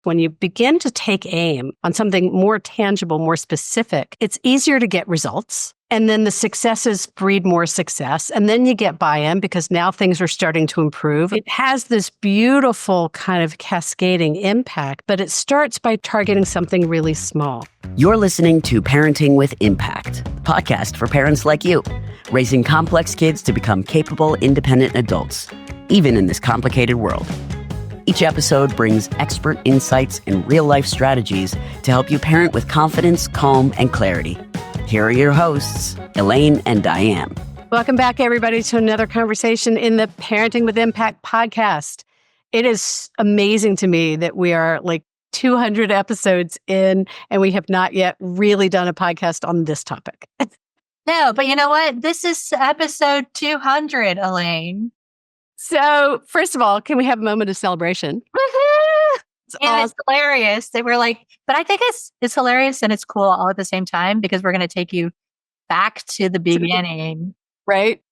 when you begin to take aim on something more tangible, more specific, it's easier to get results. And then the successes breed more success. And then you get buy-in because now things are starting to improve. It has this beautiful kind of cascading impact, but it starts by targeting something really small. You're listening to Parenting with Impact, the podcast for parents like you, raising complex kids to become capable, independent adults, even in this complicated world. Each episode brings expert insights and real-life strategies to help you parent with confidence, calm, and clarity. Here are your hosts, Elaine and Diane. Welcome back, everybody, to another conversation in the Parenting with Impact podcast. It is amazing to me that we are like 200 episodes in, and we have not yet really done a podcast on this topic. No, but you know what? This is episode 200, Elaine. So, first of all, can we have a moment of celebration? It's hilarious that we're like, but I think it's hilarious and it's cool all at the same time because we're going to take you back to the beginning. Right?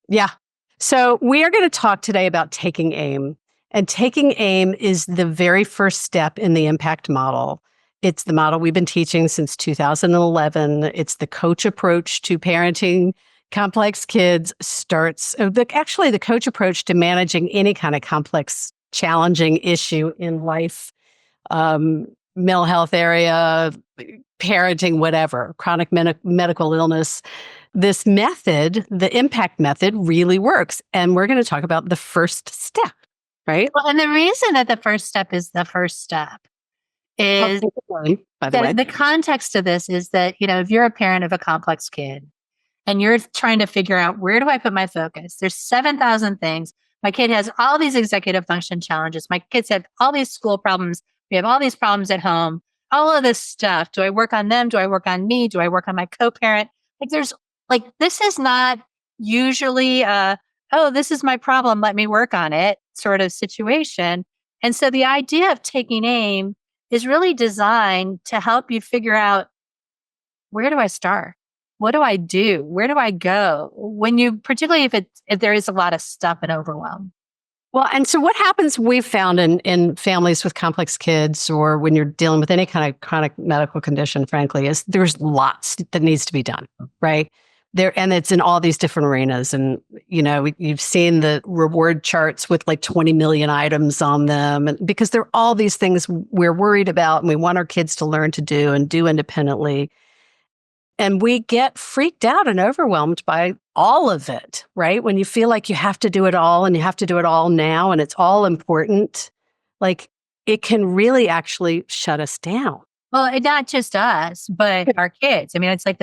Yeah. So we are going to talk today about taking aim. And taking aim is the very first step in the impact model. It's the model we've been teaching since 2011. It's the coach approach to parenting complex kids the coach approach to managing any kind of complex, challenging issue in life, mental health area, parenting, whatever, chronic medical illness. This method, the impact method, really works. And we're going to talk about the first step, right? Well, and the reason that the first step is the first step is the context of this is that, you know, if you're a parent of a complex kid and you're trying to figure out where do I put my focus? There's 7,000 things. My kid has all these executive function challenges. My kids have all these school problems. We have all these problems at home. All of this stuff. Do I work on them? Do I work on me? Do I work on my co-parent? This is not usually this is my problem. Let me work on it sort of situation. And so the idea of taking aim is really designed to help you figure out, where do I start? What do I do? Where do I go? Particularly if there is a lot of stuff and overwhelm. Well, and so what happens, we've found in families with complex kids or when you're dealing with any kind of chronic medical condition, frankly, is there's lots that needs to be done, right? And it's in all these different arenas. And, you know, you've seen the reward charts with like 20 million items on them. And because there are all these things we're worried about and we want our kids to learn to do and do independently. And we get freaked out and overwhelmed by all of it, right? When you feel like you have to do it all and you have to do it all now and it's all important, like it can really actually shut us down. Well, not just us, but our kids. I mean, it's like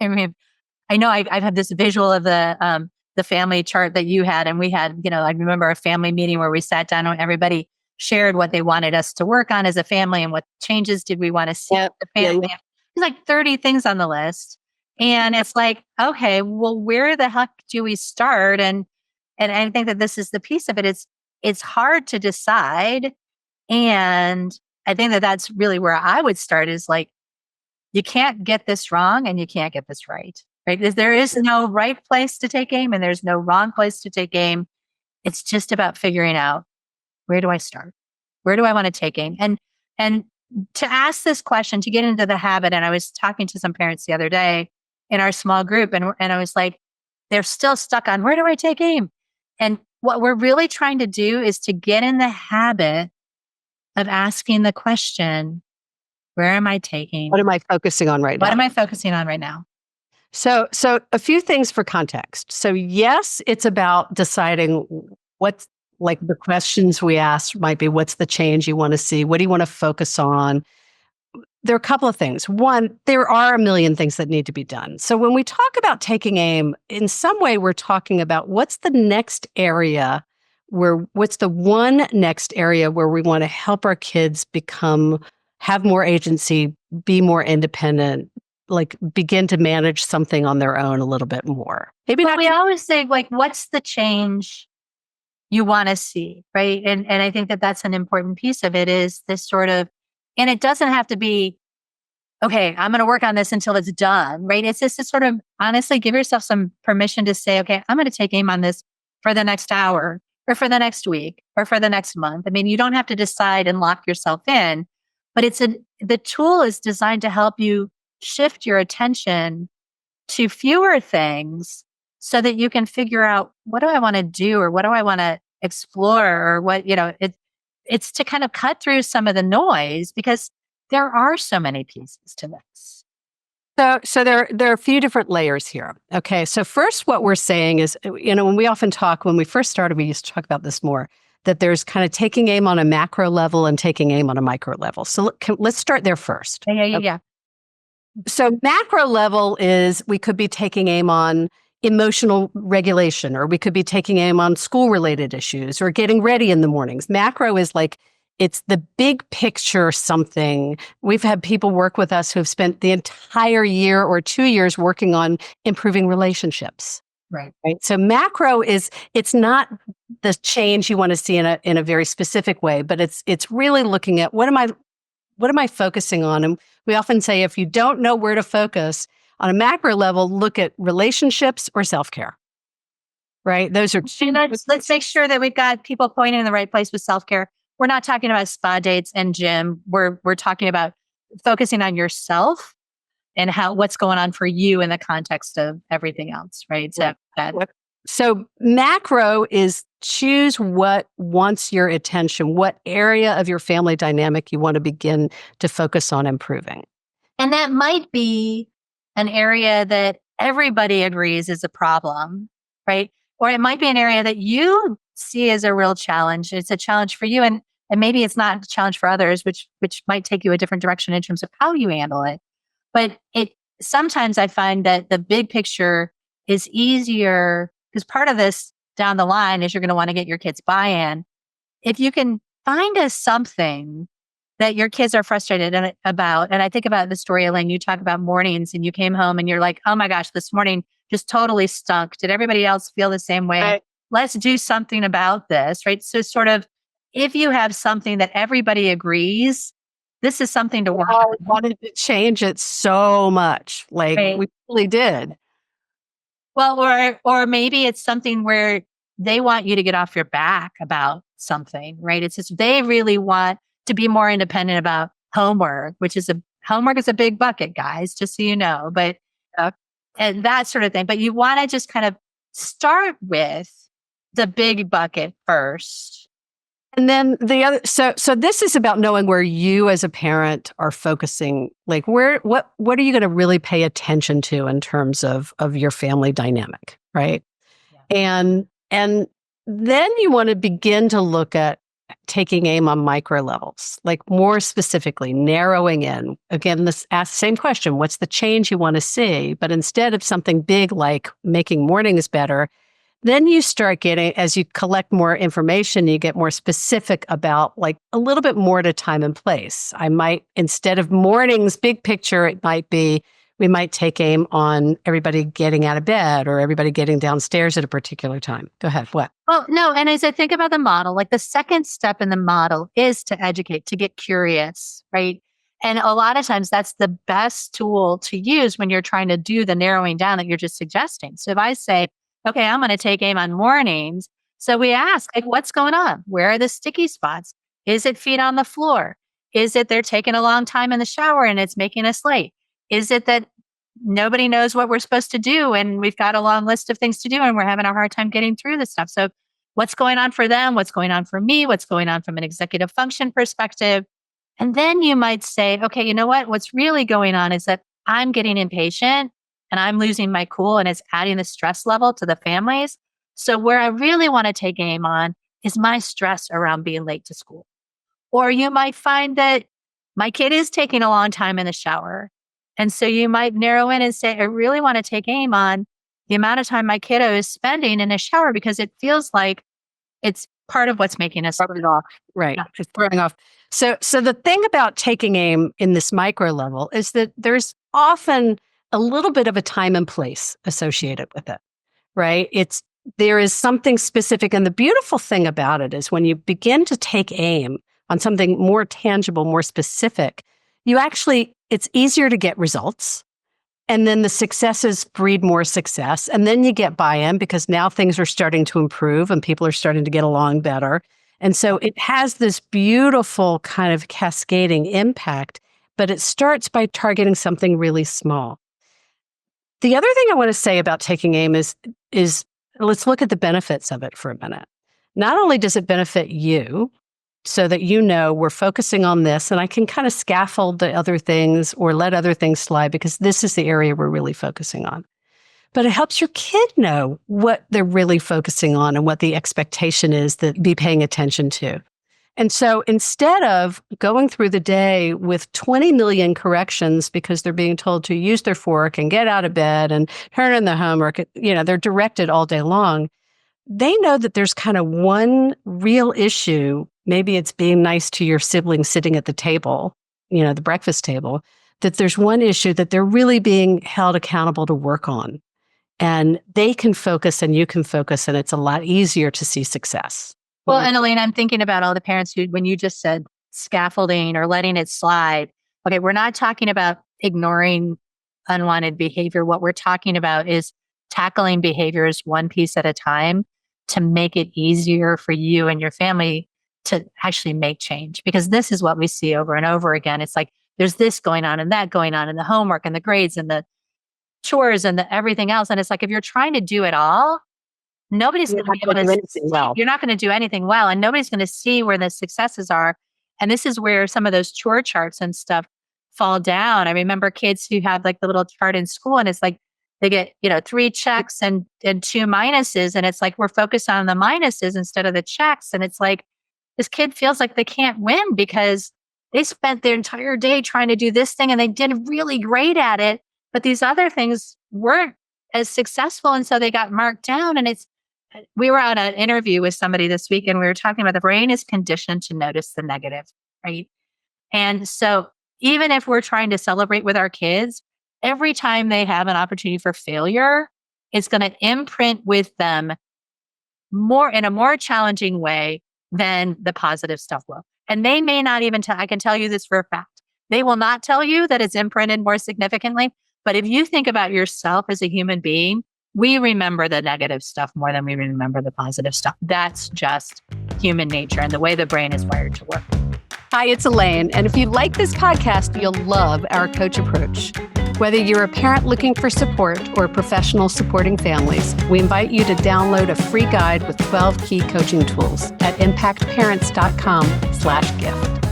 I know I've had this visual of the family chart that you had, and we had, you know, I remember a family meeting where we sat down and everybody shared what they wanted us to work on as a family and what changes did we want to see with the family. Yeah. There's like 30 things on the list. And it's like, okay, well, where the heck do we start? And I think that this is the piece of it. It's hard to decide. And I think that that's really where I would start is like, you can't get this wrong and you can't get this right? Because there is no right place to take aim and there's no wrong place to take aim. It's just about figuring out, where do I start? Where do I want to take aim? And to ask this question, to get into the habit, and I was talking to some parents the other day in our small group, and I was like, they're still stuck on, where do I take aim? And what we're really trying to do is to get in the habit of asking the question, where am I taking? What am I focusing on right now? What am I focusing on right now? So a few things for context. So yes, it's about deciding what's like the questions we ask might be, what's the change you want to see? What do you want to focus on? There are a couple of things. One, there are a million things that need to be done. So when we talk about taking aim, in some way, we're talking about what's the next area what's the one next area where we want to help our kids have more agency, be more independent, like begin to manage something on their own a little bit more. Maybe not. We always say, like, what's the change you want to see, right? And I think that that's an important piece of it is this sort of, and it doesn't have to be, okay, I'm going to work on this until it's done, right? It's just to sort of honestly give yourself some permission to say, okay, I'm going to take aim on this for the next hour. or for the next week or for the next month. I mean, you don't have to decide and lock yourself in, but the tool is designed to help you shift your attention to fewer things so that you can figure out, what do I want to do, or what do I want to explore, or what, it's to kind of cut through some of the noise, because there are so many pieces to this. So there are a few different layers here. Okay. So first, what we're saying is, when we often talk, when we first started, we used to talk about this more, that there's kind of taking aim on a macro level and taking aim on a micro level. So let's start there first. Yeah. So macro level is, we could be taking aim on emotional regulation, or we could be taking aim on school related issues, or getting ready in the mornings. Macro is like, it's the big picture something. We've had people work with us who've spent the entire year or 2 years working on improving relationships. Right. So macro is, it's not the change you want to see in a very specific way, but it's really looking at, what am I focusing on? And we often say, if you don't know where to focus on a macro level, look at relationships or self-care. Right? Those are two. Let's make sure that we've got people pointing in the right place with self-care. We're not talking about spa dates and gym. We're talking about focusing on yourself and what's going on for you in the context of everything else, right? So macro is, choose what wants your attention, what area of your family dynamic you want to begin to focus on improving. And that might be an area that everybody agrees is a problem, right? Or it might be an area that you see as a real challenge. It's a challenge for you, and maybe it's not a challenge for others, which might take you a different direction in terms of how you handle it. But sometimes I find that the big picture is easier, because part of this down the line is you're going to want to get your kids buy-in. If you can find something that your kids are frustrated about, and I think about the story, Elaine, you talk about mornings, and you came home and you're like, oh my gosh, this morning just totally stunk. Did everybody else feel the same way? Right. Let's do something about this, right? So sort of, if you have something that everybody agrees, this is something to work on. We wanted to change it so much. Like, right. We really did. Well, or maybe it's something where they want you to get off your back about something, right? It's just, they really want to be more independent about homework, homework is a big bucket, guys, just so you know, but, and that sort of thing. But you want to just kind of start with the big bucket first. And then the other, so this is about knowing where you as a parent are focusing, like what are you going to really pay attention to in terms of your family dynamic, right? Yeah. And then you want to begin to look at taking aim on micro levels, like more specifically narrowing in. Again, ask the same question, what's the change you want to see? But instead of something big like making mornings better, then you start getting, as you collect more information, you get more specific about, like, a little bit more to time and place. I might, instead of mornings, big picture, it might be, we might take aim on everybody getting out of bed or everybody getting downstairs at a particular time. Go ahead. What? Well, no. And as I think about the model, like the second step in the model is to educate, to get curious, right? And a lot of times that's the best tool to use when you're trying to do the narrowing down that you're just suggesting. So if I say, okay, I'm going to take aim on mornings. So we ask, like, what's going on? Where are the sticky spots? Is it feet on the floor? Is it they're taking a long time in the shower and it's making us late? Is it that nobody knows what we're supposed to do and we've got a long list of things to do and we're having a hard time getting through this stuff? So what's going on for them? What's going on for me? What's going on from an executive function perspective? And then you might say, okay, you know what? What's really going on is that I'm getting impatient and I'm losing my cool, and it's adding the stress level to the families. So where I really want to take aim on is my stress around being late to school. Or you might find that my kid is taking a long time in the shower. And so you might narrow in and say, I really want to take aim on the amount of time my kiddo is spending in a shower, because it feels like it's part of what's making us throwing off. Right. Yeah. It's throwing off. So the thing about taking aim in this micro level is that there's often a little bit of a time and place associated with it, right? There is something specific. And the beautiful thing about it is when you begin to take aim on something more tangible, more specific, it's easier to get results. And then the successes breed more success. And then you get buy-in because now things are starting to improve and people are starting to get along better. And so it has this beautiful kind of cascading impact, but it starts by targeting something really small. The other thing I want to say about taking aim is let's look at the benefits of it for a minute. Not only does it benefit you, so that you know we're focusing on this and I can kind of scaffold the other things or let other things slide because this is the area we're really focusing on. But it helps your kid know what they're really focusing on and what the expectation is that be paying attention to. And so instead of going through the day with 20 million corrections because they're being told to use their fork and get out of bed and turn in the homework, they're directed all day long. They know that there's kind of one real issue. Maybe it's being nice to your sibling sitting at the table, the breakfast table, that there's one issue that they're really being held accountable to work on. And they can focus and you can focus, and it's a lot easier to see success. Well, and Elaine, I'm thinking about all the parents who, when you just said scaffolding or letting it slide, okay, we're not talking about ignoring unwanted behavior. What we're talking about is tackling behaviors one piece at a time to make it easier for you and your family to actually make change. Because this is what we see over and over again. It's like there's this going on and that going on and the homework and the grades and the chores and the everything else. And it's like, if you're trying to do it all, nobody's going to be able to do anything well. You're not going to do anything well, and nobody's going to see where the successes are. And this is where some of those chore charts and stuff fall down. I remember kids who have like the little chart in school, and it's like they get 3 checks and 2 minuses, and it's like we're focused on the minuses instead of the checks. And it's like this kid feels like they can't win because they spent their entire day trying to do this thing and they did really great at it, but these other things weren't as successful, and so they got marked down. And we were on an interview with somebody this week, and we were talking about the brain is conditioned to notice the negative, right? And so even if we're trying to celebrate with our kids, every time they have an opportunity for failure, it's going to imprint with them more in a more challenging way than the positive stuff will. And they may not even I can tell you this for a fact. They will not tell you that it's imprinted more significantly. But if you think about yourself as a human being, we remember the negative stuff more than we remember the positive stuff. That's just human nature and the way the brain is wired to work. Hi, it's Elaine. And if you like this podcast, you'll love our coach approach. Whether you're a parent looking for support or a professional supporting families, we invite you to download a free guide with 12 key coaching tools at impactparents.com/gift.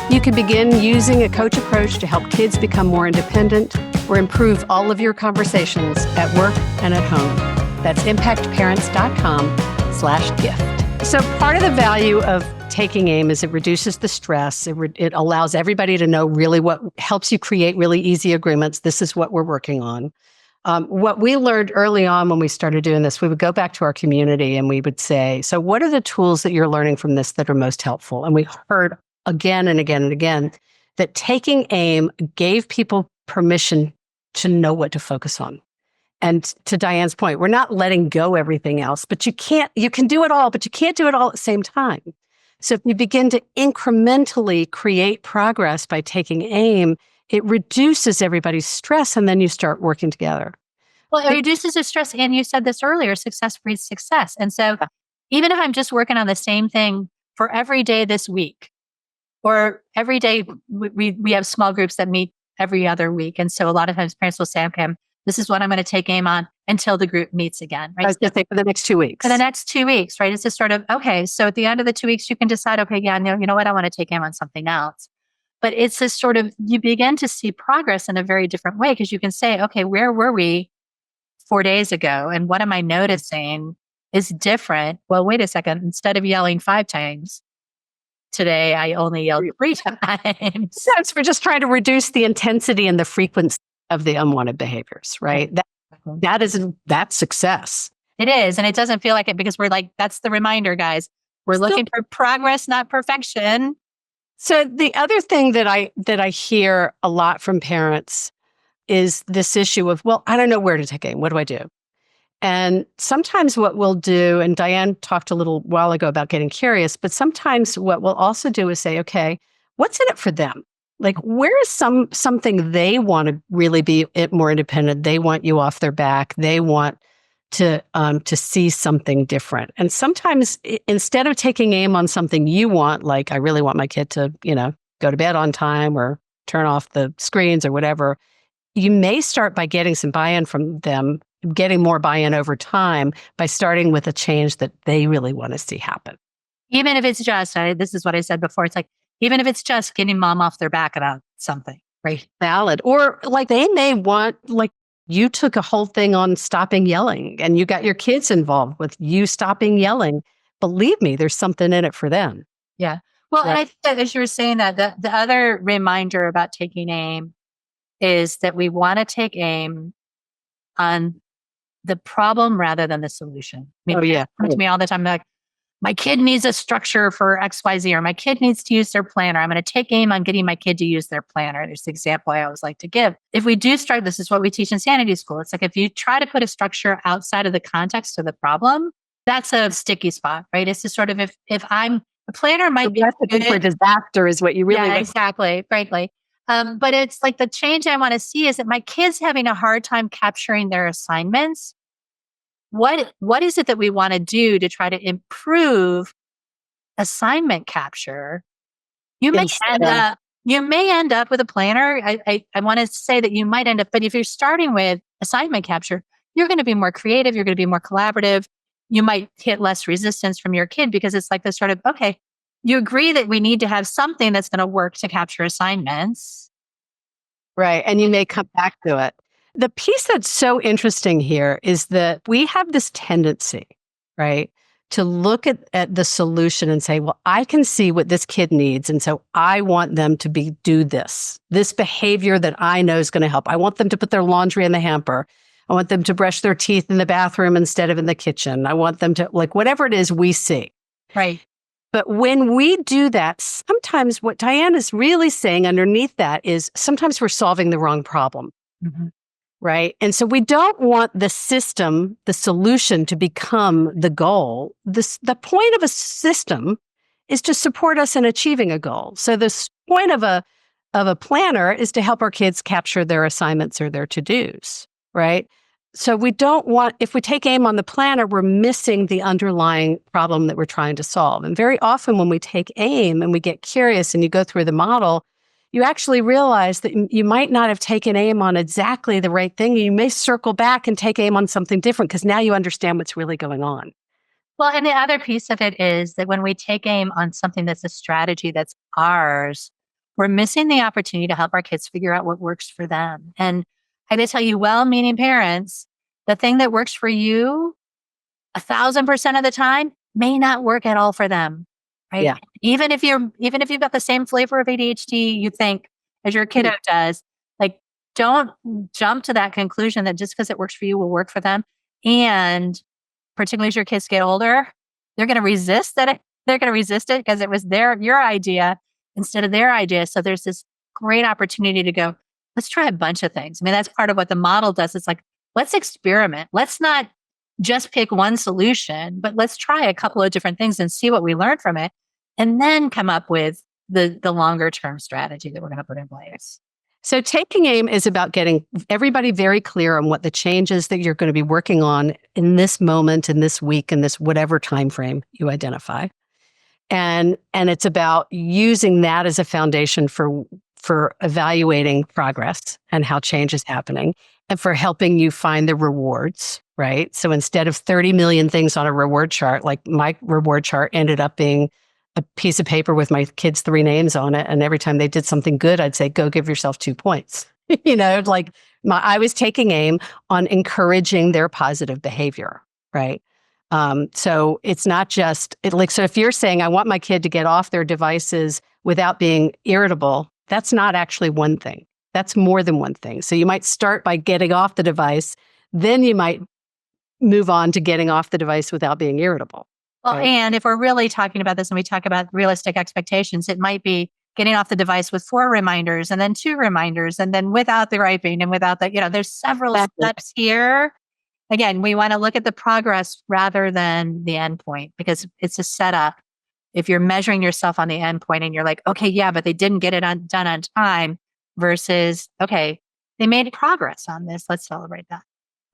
You can begin using a coach approach to help kids become more independent or improve all of your conversations at work and at home. That's impactparents.com/gift. So part of the value of taking aim is it reduces the stress. It allows everybody to know really what helps you create really easy agreements. This is what we're working on. What we learned early on when we started doing this, we would go back to our community and we would say, so what are the tools that you're learning from this that are most helpful? And we heard again and again and again that taking aim gave people permission to know what to focus on. And to Diane's point, we're not letting go everything else, but you can do it all, but you can't do it all at the same time. So if you begin to incrementally create progress by taking aim, it reduces everybody's stress and then you start working together. Well, it reduces the stress. And you said this earlier, success breeds success. And so even if I'm just working on the same thing for every day this week, or every day we have small groups that meet every other week. And so a lot of times parents will say, okay, this is what I'm going to take aim on until the group meets again, right? I was going to say for the next 2 weeks. For the next 2 weeks, right? It's just sort of, okay, so at the end of the 2 weeks, you can decide, okay, yeah, no, you know what? I want to take aim on something else. But it's this sort of, you begin to see progress in a very different way because you can say, okay, where were we 4 days ago? And what am I noticing is different? Well, wait a second. Instead of yelling 5 times, today, I only yelled 3 times. So we're just trying to reduce the intensity and the frequency of the unwanted behaviors, right? That's success. It is. And it doesn't feel like it because we're like, that's the reminder, guys. We're looking for progress, not perfection. So the other thing that I hear a lot from parents is this issue of, well, I don't know where to take aim. What do I do? And sometimes what we'll do, and Diane talked a little while ago about getting curious, but sometimes what we'll also do is say, okay, what's in it for them? Like, where is something they want to really be more independent? They want you off their back. They want to see something different. And sometimes instead of taking aim on something you want, like I really want my kid to, go to bed on time or turn off the screens or whatever, you may start by getting some buy-in from them, getting more buy-in over time by starting with a change that they really want to see happen. Even if it's just, this is what I said before, it's like, even if it's just getting mom off their back about something, right? Valid. Or like they may want, like you took a whole thing on stopping yelling and you got your kids involved with you stopping yelling. Believe me, there's something in it for them. Yeah. Well, Right. and I think that as you were saying that, the other reminder about taking aim is that we want to take aim on the problem rather than the solution. I mean, Yeah. come to me all the time, like, my kid needs a structure for XYZ, or my kid needs to use their planner. I'm going to take aim on getting my kid to use their planner. There's the example I always like to give. If we do start, this is what we teach in Sanity School. It's like if you try to put a structure outside of the context of the problem, that's a sticky spot, right? It's just sort of if I'm a planner might be Recipe for disaster is what you really want. exactly, frankly. But it's like the change I want to see is that my kid's having a hard time capturing their assignments. What is it that we want to do to try to improve assignment capture? You may end up with a planner. I want to say that you might end up, but if you're starting with assignment capture, you're going to be more creative. You're going to be more collaborative. You might hit less resistance from your kid because it's like this sort of, okay, you agree that we need to have something that's going to work to capture assignments. Right. And you may come back to it. The piece that's so interesting here is that we have this tendency, right, to look at the solution and say, well, I can see what this kid needs. And so I want them to do this behavior that I know is going to help. I want them to put their laundry in the hamper. I want them to brush their teeth in the bathroom instead of in the kitchen. I want them to, like, whatever it is we see. Right. But when we do that, sometimes what Diane is really saying underneath that is sometimes we're solving the wrong problem. Mm-hmm. Right. And so we don't want the system, the solution to become the goal. The point of a system is to support us in achieving a goal. So the point of a planner is to help our kids capture their assignments or their to-dos. Right. So we don't want, if we take aim on the planner, we're missing the underlying problem that we're trying to solve. And very often when we take aim and we get curious and you go through the model, you actually realize that you might not have taken aim on exactly the right thing. You may circle back and take aim on something different because now you understand what's really going on. Well, and the other piece of it is that when we take aim on something that's a strategy that's ours, we're missing the opportunity to help our kids figure out what works for them. And I gotta tell you, well-meaning parents, the thing that works for you 1,000% of the time may not work at all for them. Right. Yeah. Even if you've got the same flavor of ADHD you think as your kiddo does, like, don't jump to that conclusion that just because it works for you will work for them. And particularly as your kids get older, they're going to resist that. They're going to resist it because it was your idea instead of their idea. So there's this great opportunity to go, let's try a bunch of things. I mean, that's part of what the model does. It's like, let's experiment. Let's not just pick one solution, but let's try a couple of different things and see what we learn from it. And then come up with the longer term strategy that we're going to put in place. So taking aim is about getting everybody very clear on what the changes that you're going to be working on in this moment, in this week, in this whatever time frame you identify. And it's about using that as a foundation for evaluating progress and how change is happening and for helping you find the rewards, right? So instead of 30 million things on a reward chart, like my reward chart ended up being a piece of paper with my kids' 3 names on it. And every time they did something good, I'd say, go give yourself 2 points. I was taking aim on encouraging their positive behavior, right? So it's not just, so if you're saying, I want my kid to get off their devices without being irritable, that's not actually one thing. That's more than one thing. So you might start by getting off the device, then you might move on to getting off the device without being irritable. Well, right? And if we're really talking about this and we talk about realistic expectations, it might be getting off the device with 4 reminders and then 2 reminders and then without the griping and without the, there's several steps here. Again, we want to look at the progress rather than the end point because it's a setup if you're measuring yourself on the endpoint and you're like, okay, yeah, but they didn't get it done on time versus, okay, they made progress on this. Let's celebrate that.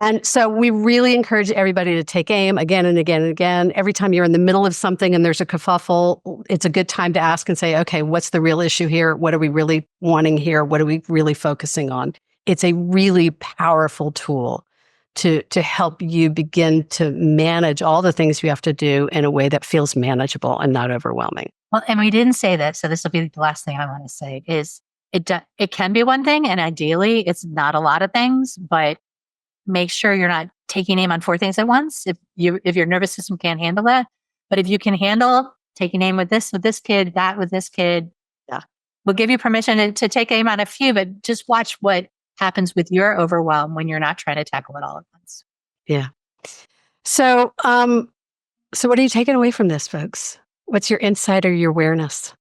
And so we really encourage everybody to take aim again and again and again. Every time you're in the middle of something and there's a kerfuffle, it's a good time to ask and say, okay, what's the real issue here? What are we really wanting here? What are we really focusing on? It's a really powerful tool to help you begin to manage all the things you have to do in a way that feels manageable and not overwhelming. Well, and we didn't say this, so this will be the last thing I want to say is it can be one thing, and ideally it's not a lot of things, but make sure you're not taking aim on 4 things at once. If your nervous system can't handle that, but if you can handle taking aim with this kid, that with this kid, yeah, we'll give you permission to take aim on a few, but just watch what happens with your overwhelm when you're not trying to tackle it all at once. Yeah. So, so what are you taking away from this, folks? What's your insight or your awareness?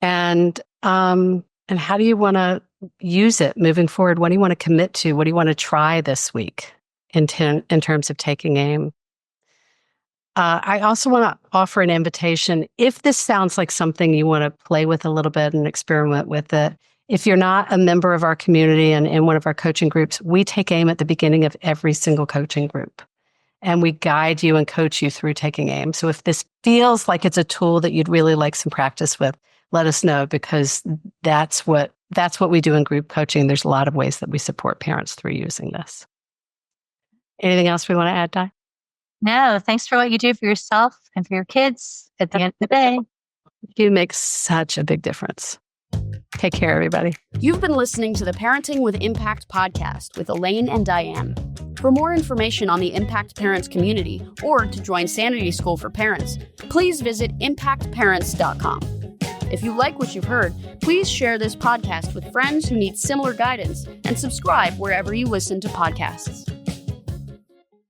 And how do you want to use it moving forward? What do you want to commit to? What do you want to try this week in terms of taking aim? I also want to offer an invitation. If this sounds like something you want to play with a little bit and experiment with it, if you're not a member of our community and in one of our coaching groups, we take aim at the beginning of every single coaching group. And we guide you and coach you through taking aim. So if this feels like it's a tool that you'd really like some practice with, let us know, because that's what we do in group coaching. There's a lot of ways that we support parents through using this. Anything else we want to add, Di? No, thanks for what you do for yourself and for your kids at the end of the day. You make such a big difference. Take care, everybody. You've been listening to the Parenting with Impact podcast with Elaine and Diane. For more information on the Impact Parents community or to join Sanity School for Parents, please visit impactparents.com. If you like what you've heard, please share this podcast with friends who need similar guidance and subscribe wherever you listen to podcasts.